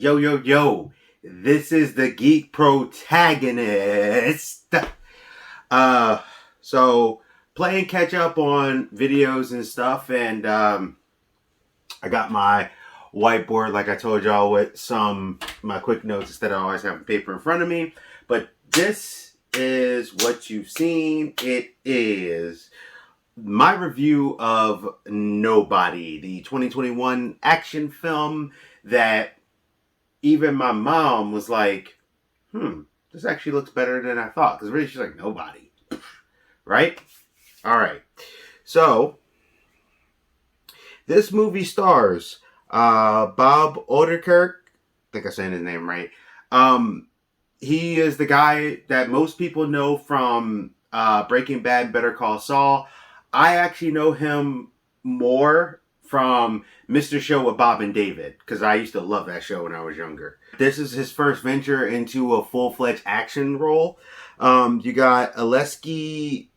Yo, yo, yo. This is the Geek Protagonist. Uh, so playing catch up on videos and stuff, and I got my whiteboard, like I told y'all, with some my quick notes instead of always having paper in front of me. But this is what you've seen. It is my review of Nobody, the 2021 action film that even my mom was like, this actually looks better than I thought. Because really, she's like, Nobody. Right? All right. So, this movie stars Bob Odenkirk. I think I'm saying his name right. He is the guy that most people know from Breaking Bad and Better Call Saul. I actually know him more from Mr. Show with Bob and David, because I used to love that show when I was younger. This is his first venture into a full-fledged action role. You got Aleksey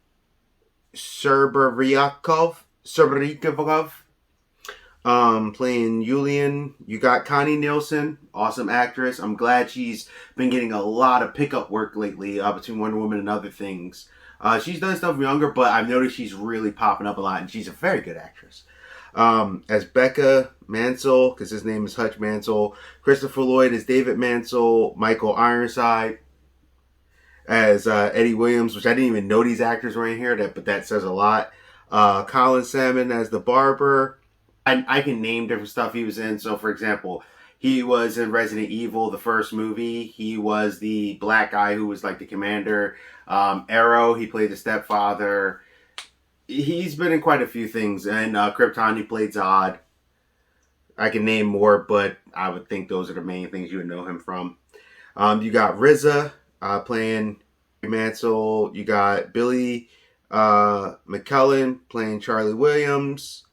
Serbryakov playing Yulian. You got Connie Nielsen, awesome actress. I'm glad she's been getting a lot of pickup work lately between Wonder Woman and other things. She's done stuff younger, but I've noticed she's really popping up a lot, and she's a very good actress. As Becca Mansell, because his name is Hutch Mansell. Christopher Lloyd as David Mansell. Michael Ironside as Eddie Williams, which I didn't even know these actors were in here, but that says a lot. Colin Salmon as the barber. I can name different stuff he was in. So, for example, he was in Resident Evil, the first movie. He was the black guy who was like the commander. Arrow, he played the stepfather. He's been in quite a few things. And Krypton, he played Zod. I can name more, but I would think those are the main things you would know him from. You got RZA playing Mansell. You got Billy McKellen playing Charlie Williams.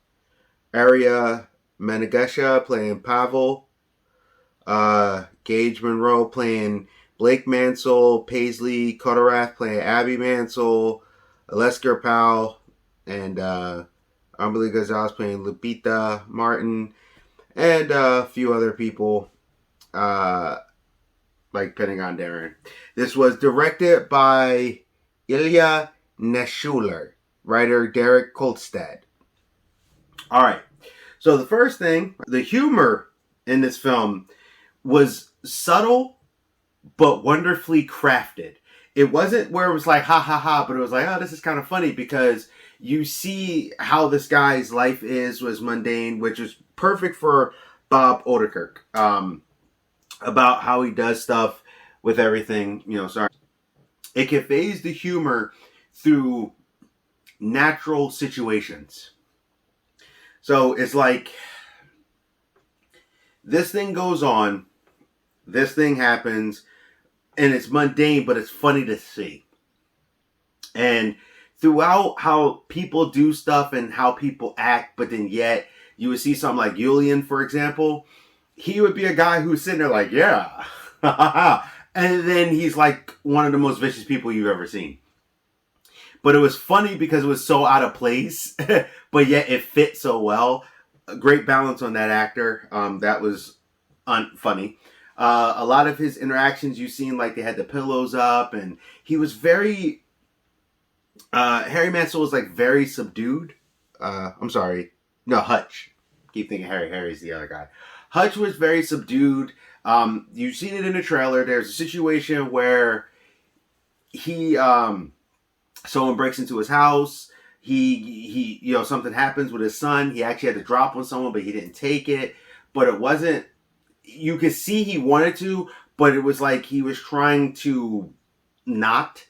Aria Managesha playing Pavel. Gage Monroe playing Blake Mansell. Paisley Kodorath playing Abby Mansell. Alesker Powell and Amberly Gonzalez playing Lupita Martin. And a few other people like Pentagon Darren. This was directed by Ilya Neshuler, writer Derek Kolstad. All right. So the first thing, the humor in this film was subtle but wonderfully crafted. It wasn't where it was like ha ha ha, but it was like, oh, this is kind of funny because you see how this guy's life was mundane, which is perfect for Bob Odenkirk. About how he does stuff with everything, It conveys the humor through natural situations. So it's like this thing goes on, this thing happens, and it's mundane, but it's funny to see. And throughout how people do stuff and how people act, but then yet you would see something like Yulian, for example. He would be a guy who's sitting there like, yeah. And then he's like one of the most vicious people you've ever seen. But it was funny because it was so out of place, but yet it fit so well. A great balance on that actor. That was funny. A lot of his interactions you've seen, like they had the pillows up, and he was very... Harry Mansell was like very subdued. I'm sorry. No, Hutch. Keep thinking Harry's the other guy. Hutch was very subdued. You've seen it in the trailer. There's a situation where someone breaks into his house. He something happens with his son. He actually had to drop on someone, but he didn't take it. But it wasn't, you could see he wanted to, but it was like he was trying to not,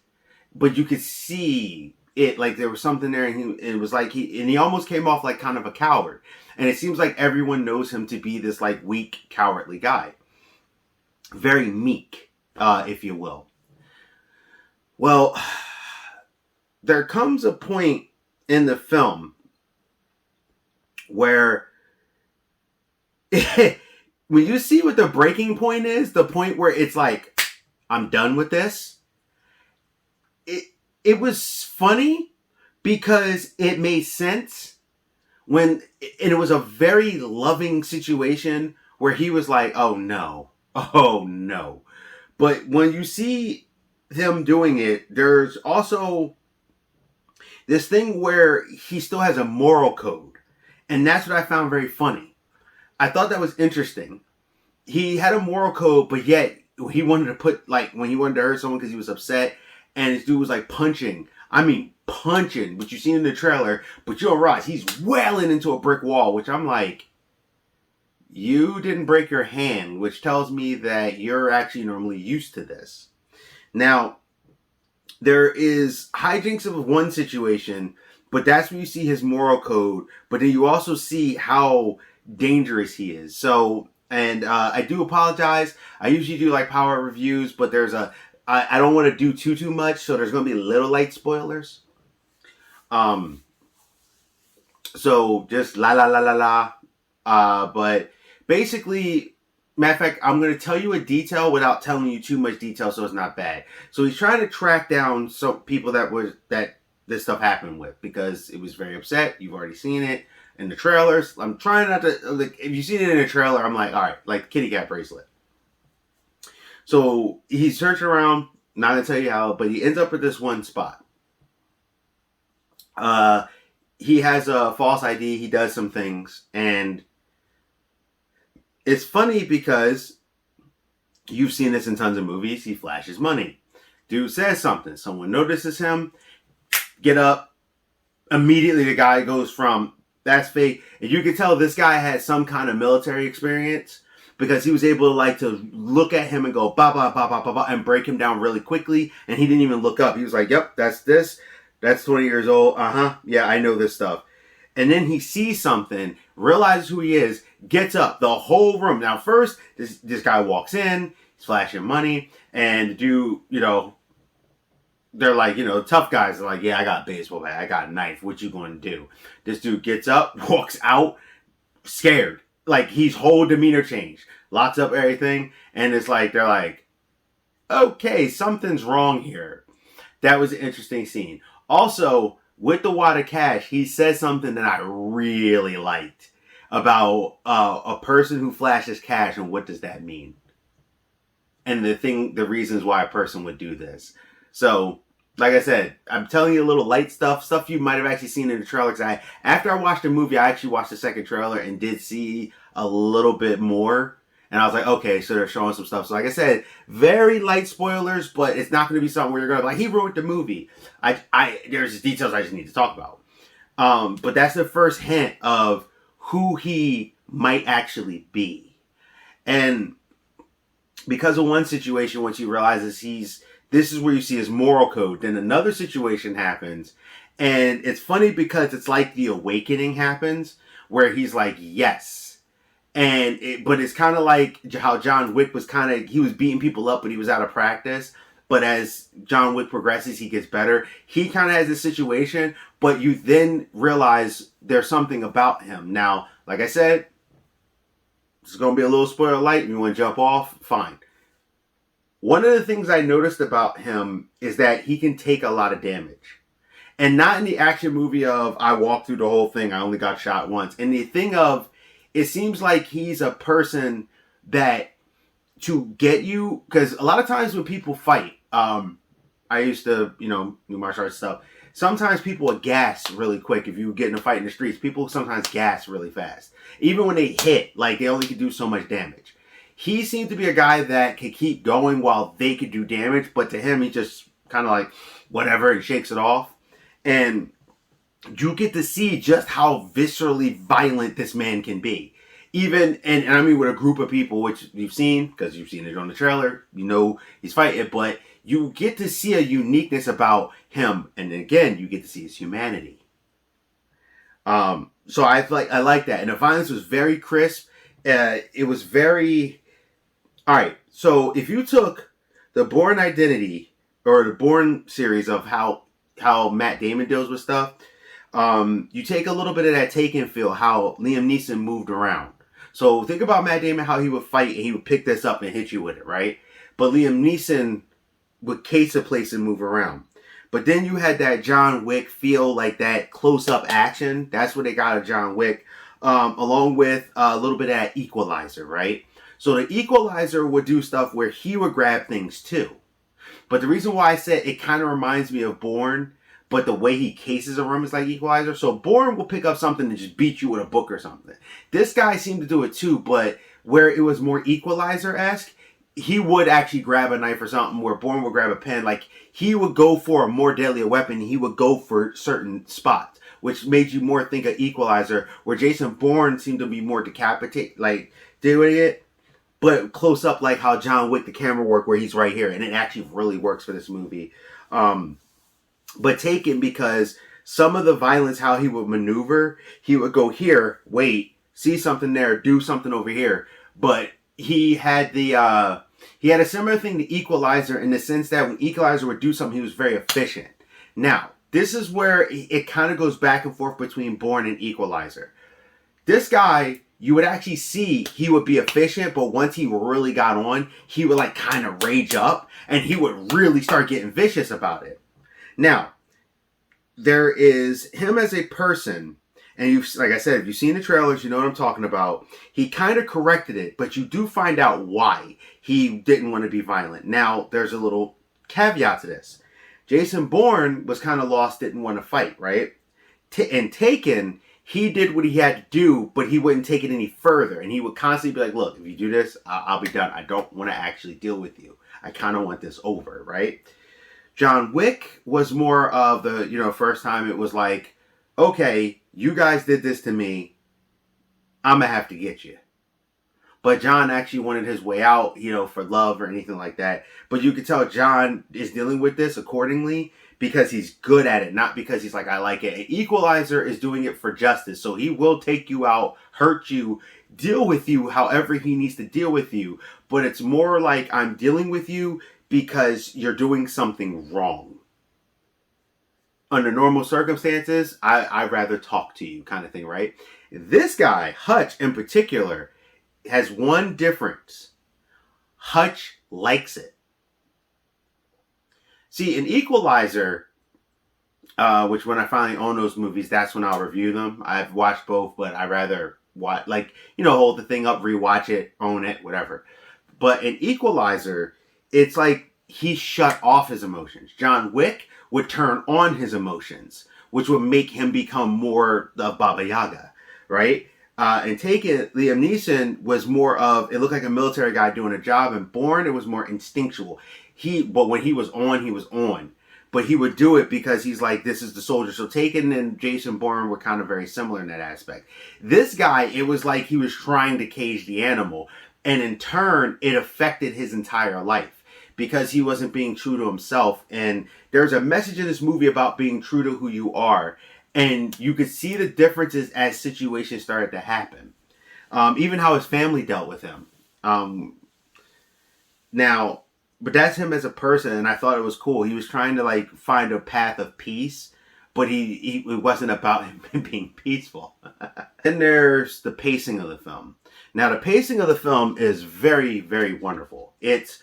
but you could see it, like there was something there, and it was like he almost came off like kind of a coward. And it seems like everyone knows him to be this like weak, cowardly guy. Very meek, if you will. Well, there comes a point in the film where when you see what the breaking point is, the point where it's like, I'm done with this. It was funny because it made sense and it was a very loving situation where he was like, oh no, oh no. But when you see him doing it, there's also this thing where he still has a moral code. And that's what I found very funny. I thought that was interesting. He had a moral code, but yet he wanted to put, like, when he wanted to hurt someone because he was upset, and this dude was like punching. I mean, punching, which you see in the trailer, but you'll realize he's wailing into a brick wall, which I'm like, you didn't break your hand, which tells me that you're actually normally used to this. Now, there is hijinks of one situation, but that's when you see his moral code, but then you also see how dangerous he is. So, and I do apologize. I usually do like power reviews, but I don't want to do too much, so there's going to be little light spoilers. So just la. But basically, matter of fact, I'm going to tell you a detail without telling you too much detail, so it's not bad. So he's trying to track down some people that this stuff happened with, because it was very upset. You've already seen it in the trailers. I'm trying not to, like, if you've seen it in a trailer, I'm like, all right, like kitty cat bracelet. So he's searching around, not gonna tell you how, but he ends up at this one spot. He has a false ID. He does some things, and it's funny because you've seen this in tons of movies. He flashes money. Dude says something. Someone notices him. Get up. Immediately the guy goes from, that's fake. And you can tell this guy had some kind of military experience, because he was able to, like, to look at him and go, ba ba ba ba ba ba, and break him down really quickly. And he didn't even look up. He was like, yep, that's this. That's 20 years old. Yeah, I know this stuff. And then he sees something, realizes who he is, gets up. The whole room. Now, first, this guy walks in. He's flashing money. And the dude, they're like, tough guys are like, yeah, I got a baseball bat. I got a knife. What you going to do? This dude gets up, walks out, scared. Like, his whole demeanor changed. Locks up everything. And it's like, they're like, okay, something's wrong here. That was an interesting scene. Also, with the wad of cash, he says something that I really liked about a person who flashes cash, and what does that mean? And the reasons why a person would do this. So, like I said, I'm telling you a little light stuff you might have actually seen in the trailer. Because after I watched the movie, I actually watched the second trailer and did see a little bit more. And I was like, okay, so they're showing some stuff. So like I said, very light spoilers, but it's not going to be something where you're going to be like, he ruined the movie. There's details I just need to talk about. But that's the first hint of who he might actually be. And because of one situation, once he realizes this is where you see his moral code, then another situation happens. And it's funny because it's like the awakening happens, where he's like, yes. But it's kind of like how John Wick was he was beating people up, but he was out of practice. But as John Wick progresses, he gets better. He kind of has this situation, but you then realize there's something about him. Now, like I said, it's going to be a little spoiler light. If you want to jump off, fine. One of the things I noticed about him is that he can take a lot of damage. And not in the action movie of, I walked through the whole thing, I only got shot once. In the thing of, it seems like he's a person that, to get you, because a lot of times when people fight, I used to, do martial arts stuff. Sometimes people would gas really quick. If you get in a fight in the streets, people sometimes gas really fast. Even when they hit, like, they only could do so much damage. He seemed to be a guy that could keep going while they could do damage, but to him, he just kind of like, whatever, and shakes it off. And you get to see just how viscerally violent this man can be. Even, and I mean with a group of people, which you've seen, because you've seen it on the trailer, he's fighting, but you get to see a uniqueness about him, and again, you get to see his humanity. So I like that, and the violence was very crisp. It was very, alright, so if you took the Bourne Identity, or the Bourne series of how Matt Damon deals with stuff, you take a little bit of that Taken feel, how Liam Neeson moved around. So think about Matt Damon, how he would fight and he would pick this up and hit you with it, right? But Liam Neeson would case a place and move around. But then you had that John Wick feel, like that close-up action. That's what they got of John Wick. along with a little bit of that Equalizer, right? So the Equalizer would do stuff where he would grab things too. But the reason why I said it kind of reminds me of Bourne, but the way he cases a room is like Equalizer. So Bourne will pick up something and just beat you with a book or something. This guy seemed to do it too, but where it was more Equalizer-esque, he would actually grab a knife or something, where Bourne would grab a pen. Like, he would go for a more deadly weapon. He would go for certain spots, which made you more think of Equalizer, where Jason Bourne seemed to be more decapitate, like, doing it, but close up, like how John Wick, the camera work, where he's right here, and it actually really works for this movie. But Taken, because some of the violence, how he would maneuver, he would go here, wait, see something there, do something over here. But he had he had a similar thing to Equalizer, in the sense that when Equalizer would do something, he was very efficient. Now, this is where it kind of goes back and forth between Bourne and Equalizer. This guy, you would actually see he would be efficient, but once he really got on, he would like kind of rage up, and he would really start getting vicious about it. Now, there is him as a person, and you've, like I said, if you've seen the trailers, you know what I'm talking about. He kind of corrected it, but you do find out why he didn't want to be violent. Now, there's a little caveat to this. Jason Bourne was kind of lost, didn't want to fight, right? And Taken, he did what he had to do, but he wouldn't take it any further. And he would constantly be like, look, if you do this, I'll be done. I don't want to actually deal with you. I kind of want this over, right? John Wick was more of the, first time it was like, okay, you guys did this to me. I'm going to have to get you. But John actually wanted his way out, for love or anything like that. But you could tell John is dealing with this accordingly because he's good at it, not because he's like, I like it. An Equalizer is doing it for justice. So he will take you out, hurt you, deal with you however he needs to deal with you. But it's more like, I'm dealing with you because you're doing something wrong. Under normal circumstances, I'd rather talk to you, kind of thing, right? This guy, Hutch in particular, has one difference. Hutch likes it. See, an Equalizer, which when I finally own those movies, that's when I'll review them. I've watched both, but I rather watch, hold the thing up, rewatch it, own it, whatever. But an Equalizer, it's like he shut off his emotions. John Wick would turn on his emotions, which would make him become more the Baba Yaga, right? And Taken, Liam Neeson was more of, it looked like a military guy doing a job, and Bourne, it was more instinctual. But when he was on, he was on. But he would do it because he's like, this is the soldier. So Taken and Jason Bourne were kind of very similar in that aspect. This guy, it was like he was trying to cage the animal. And in turn, it affected his entire life because he wasn't being true to himself. And there's a message in this movie about being true to who you are. And you could see the differences as situations started to happen. Even how his family dealt with him. But that's him as a person, and I thought it was cool. He was trying to find a path of peace, but it wasn't about him being peaceful. Then there's the pacing of the film. Now, the pacing of the film is very, very wonderful. It's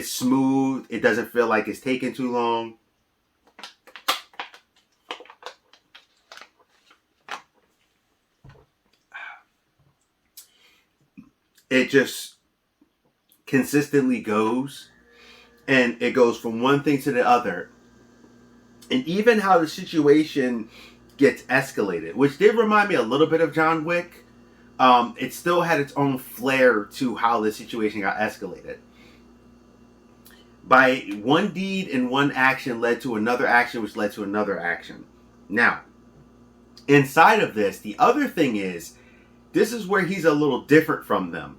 smooth. It doesn't feel like it's taking too long. It just consistently goes, and it goes from one thing to the other. And even how the situation gets escalated, which did remind me a little bit of John Wick, it still had its own flair to how the situation got escalated. By one deed and one action led to another action, which led to another action. Now, inside of this, the other thing is, this is where he's a little different from them.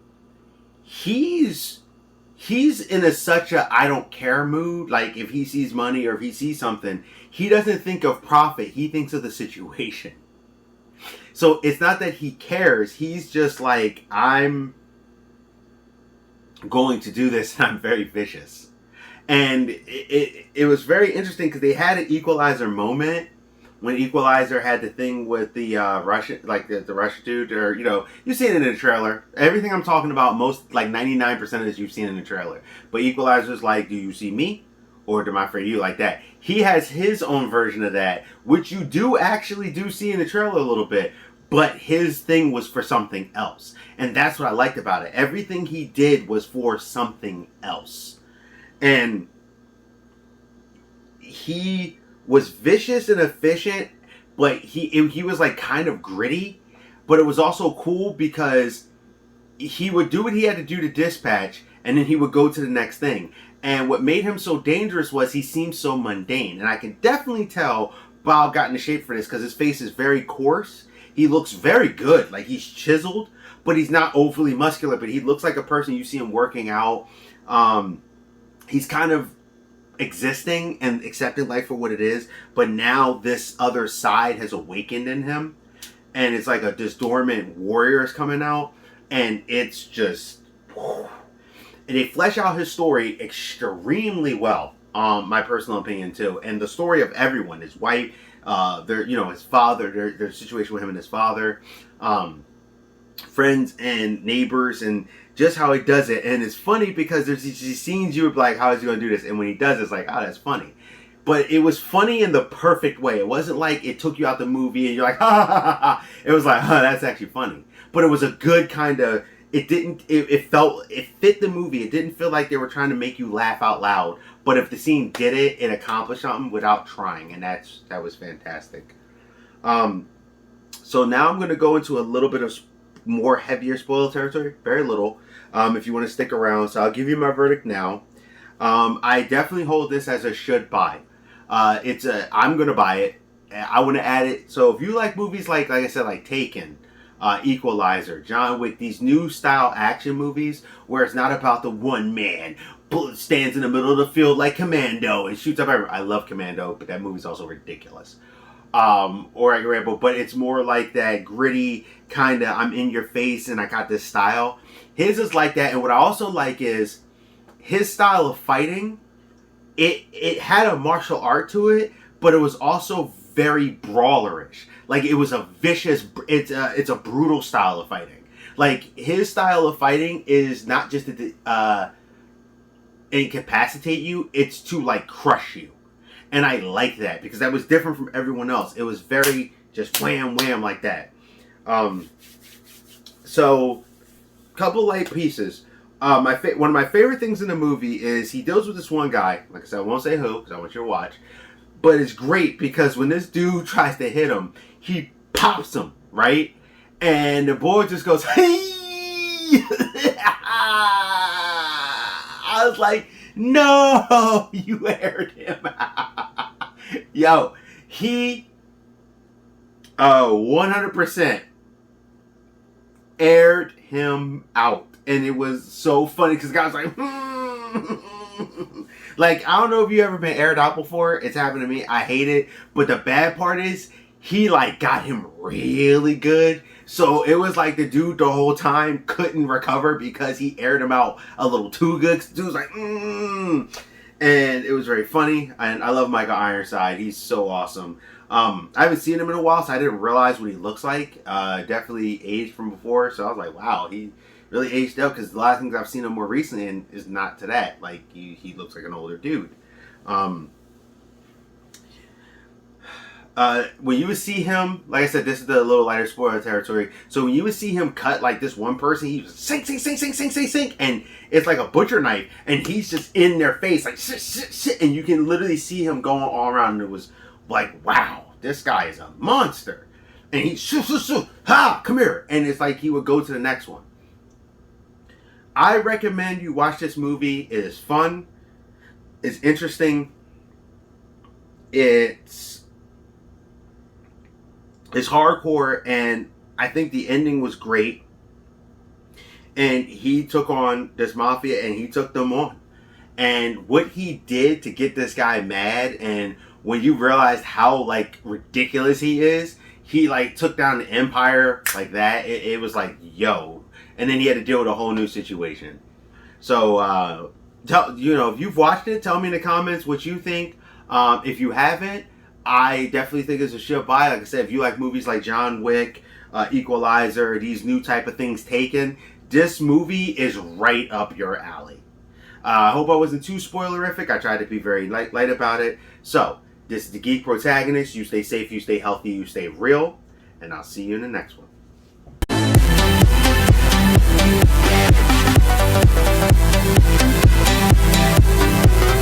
He's in such a I don't care mood. Like, if he sees money or if he sees something, he doesn't think of profit. He thinks of the situation. So it's not that he cares. He's just like, I'm going to do this, and I'm very vicious. And it was very interesting because they had an Equalizer moment when Equalizer had the thing with the Russian, the Russian dude, or, you've seen it in the trailer. Everything I'm talking about, 99% of this you've seen in the trailer. But Equalizer's like, do you see me? Or am I afraid of you? Like that. He has his own version of that, which you do actually see in the trailer a little bit. but his thing was for something else. And that's what I liked about it. Everything he did was for something else. And he was vicious and efficient, but he was like kind of gritty, but it was also cool because he would do what he had to do to dispatch, and then he would go to the next thing. And what made him so dangerous was he seemed so mundane. And I can definitely tell Bob got into shape for this because his face is very coarse. He looks very good. Like, he's chiseled, but he's not overly muscular. But he looks like a person you see him working out. He's kind of existing and accepting life for what it is. But now this other side has awakened in him. And it's like this dormant warrior is coming out. And it's just... And they flesh out his story extremely well. My personal opinion too, and the story of everyone, his wife, his father, their situation with him and his father, friends and neighbors, and just how he does it. And it's funny because there's these scenes you would be like, how is he going to do this? And when he does, it's like, oh, that's funny. But it was funny in the perfect way. It wasn't like it took you out the movie and you're like, ha ha ha ha. It was like, that's actually funny. But it was a good kind of. It fit the movie. It didn't feel like they were trying to make you laugh out loud. But if the scene did it, it accomplished something without trying. And that was fantastic. So now I'm going to go into a little bit of more heavier spoiler territory. Very little. If you want to stick around. So I'll give you my verdict now. I definitely hold this as a should buy. I'm going to buy it. I want to add it. So if you like movies like I said, like Taken, Equalizer, John Wick, these new style action movies where it's not about the one man stands in the middle of the field like Commando and shoots up everyone. I love Commando, but that movie's also ridiculous. Or Rambo, but it's more like that gritty kind of I'm in your face and I got this style. His is like that, and what I also like is his style of fighting. It had a martial art to it, but it was also very brawlerish. Like, it was a vicious, it's a brutal style of fighting. Like, his style of fighting is not just to incapacitate you, it's to, like, crush you. And I like that, because that was different from everyone else. It was very just wham, wham, like that. So, couple light pieces. One of my favorite things in the movie is he deals with this one guy. Like I said, I won't say who, because I want you to watch. But it's great because when this dude tries to hit him, he pops him, right? And the boy just goes, hey! I was like, no, you aired him out. Yo, he 100% aired him out. And it was so funny because the guy was like, Like, I don't know if you ever been aired out before. It's happened to me. I hate it. But the bad part is, he, like, got him really good. So, it was like the dude the whole time couldn't recover because he aired him out a little too good. The dude was like, And it was very funny. And I love Michael Ironside. He's so awesome. I haven't seen him in a while, so I didn't realize what he looks like. Definitely aged from before. So, I was like, wow, he really aged up, because the last things I've seen him more recently in is not to that. Like, he looks like an older dude. When you would see him, like I said, this is the little lighter spoiler territory. So when you would see him cut like this one person, he was sink, sink, sink, sink, sink, sink, sink, and it's like a butcher knife, and he's just in their face, like shit, shit, shit, and you can literally see him going all around, and it was like, wow, this guy is a monster. And he, shoo, shoo, shoo, ha, come here, and it's like he would go to the next one. I recommend you watch this movie. It is fun. It's interesting. It's hardcore, and I think the ending was great. And he took on this mafia, and he took them on. And what he did to get this guy mad, and when you realized how, like, ridiculous he is, he, like, took down the empire like that. It was like, yo. And then he had to deal with a whole new situation. So, if you've watched it, tell me in the comments what you think. If you haven't, I definitely think it's a should buy. Like I said, if you like movies like John Wick, Equalizer, these new type of things Taken, this movie is right up your alley. I hope I wasn't too spoilerific. I tried to be very light about it. So, this is the Geek Protagonist. You stay safe, you stay healthy, you stay real. and I'll see you in the next one.